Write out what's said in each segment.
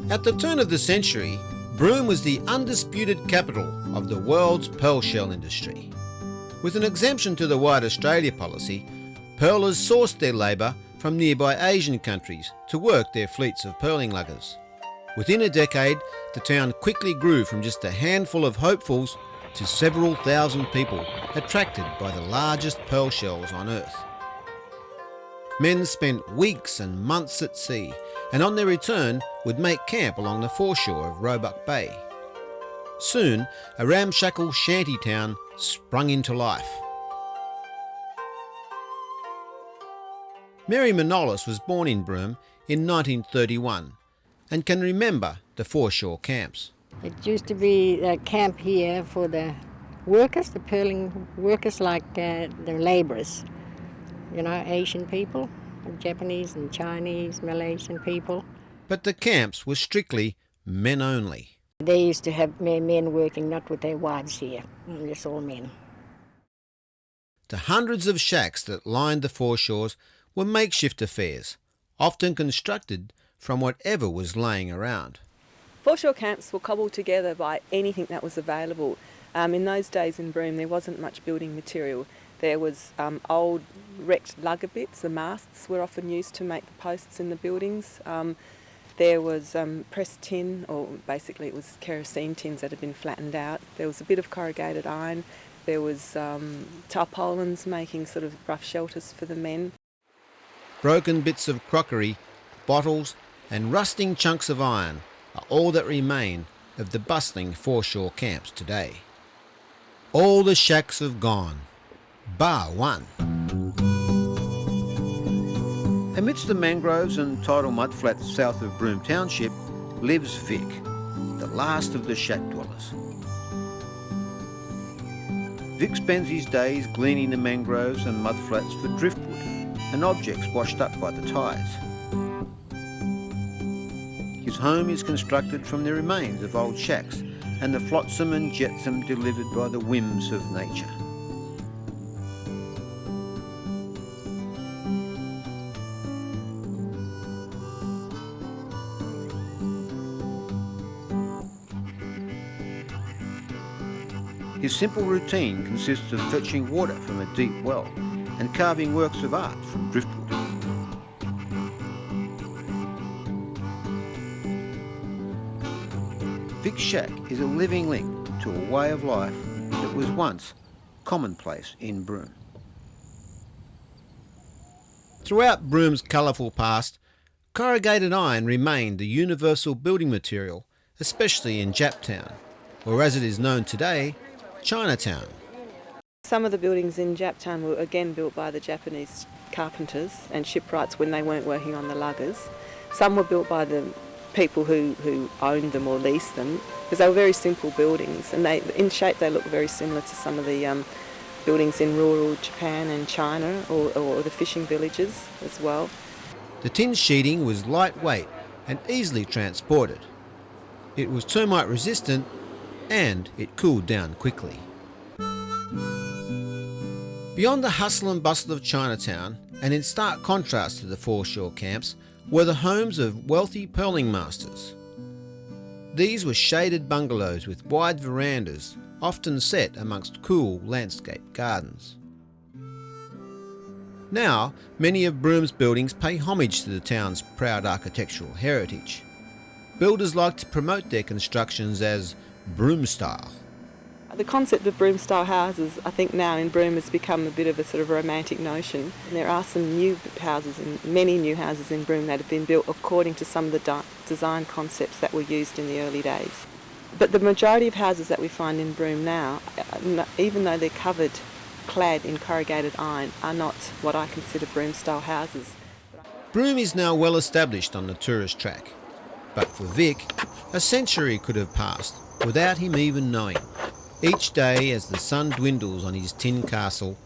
At the turn of the century, Broome was the undisputed capital of the world's pearl shell industry. With an exemption to the White Australia policy, pearlers sourced their labour from nearby Asian countries to work their fleets of pearling luggers. Within a decade, the town quickly grew from just a handful of hopefuls to several thousand people attracted by the largest pearl shells on earth. Men spent weeks and months at sea, and on their return would make camp along the foreshore of Roebuck Bay. Soon, a ramshackle shanty town sprung into life. Mary Manolis was born in Broome in 1931 and can remember the Foreshore Camps. It used to be a camp here for the workers, the pearling workers, like the labourers. You know, Asian people, Japanese and Chinese, Malaysian people. But the camps were strictly men only. They used to have men working, not with their wives here, just all men. The hundreds of shacks that lined the foreshores were makeshift affairs, often constructed from whatever was laying around. Foreshore camps were cobbled together by anything that was available. In those days in Broome there wasn't much building material. There was old wrecked lugger bits, the masts were often used to make the posts in the buildings. There was pressed tin, or basically it was kerosene tins that had been flattened out. There was a bit of corrugated iron. There was tarpaulins making sort of rough shelters for the men. Broken bits of crockery, bottles and rusting chunks of iron are all that remain of the bustling foreshore camps today. All the shacks have gone, bar one. Amidst the mangroves and tidal mudflats south of Broome Township lives Vic, the last of the shack dwellers. Vic spends his days gleaning the mangroves and mudflats for driftwood and objects washed up by the tides. His home is constructed from the remains of old shacks and the flotsam and jetsam delivered by the whims of nature. His simple routine consists of fetching water from a deep well and carving works of art from driftwood. Vic's shack is a living link to a way of life that was once commonplace in Broome. Throughout Broome's colourful past, corrugated iron remained the universal building material, especially in Japtown, or as it is known today, Chinatown. Some of the buildings in Japtown were again built by the Japanese carpenters and shipwrights when they weren't working on the luggers. Some were built by the people who owned them or leased them, because they were very simple buildings, and in shape they look very similar to some of the buildings in rural Japan and China, or the fishing villages as well. The tin sheeting was lightweight and easily transported. It was termite resistant and it cooled down quickly. Beyond the hustle and bustle of Chinatown, and in stark contrast to the foreshore camps, were the homes of wealthy pearling masters. These were shaded bungalows with wide verandas, often set amongst cool landscape gardens. Now, many of Broome's buildings pay homage to the town's proud architectural heritage. Builders like to promote their constructions as Broom Style. The concept of Broom Style houses, I think now in Broome, has become a bit of a sort of romantic notion. And there are some new houses, many new houses in Broome that have been built according to some of the design concepts that were used in the early days. But the majority of houses that we find in Broome now, even though they're clad in corrugated iron, are not what I consider Broom Style houses. Broome is now well established on the tourist track, but for Vic, a century could have passed without him even knowing. Each day, as the sun dwindles on his tin castle,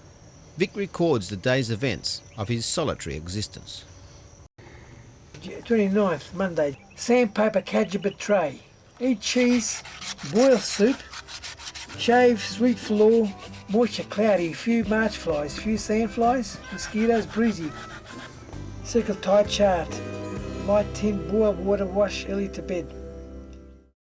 Vic records the day's events of his solitary existence. 29th, Monday. Sandpaper Kajabit tray. Eat cheese, boil soup, shave, sweet floor, moisture cloudy, few march flies, few sand flies, mosquitoes breezy. Circle tight chart. Fight 10 boil water wash early to bed.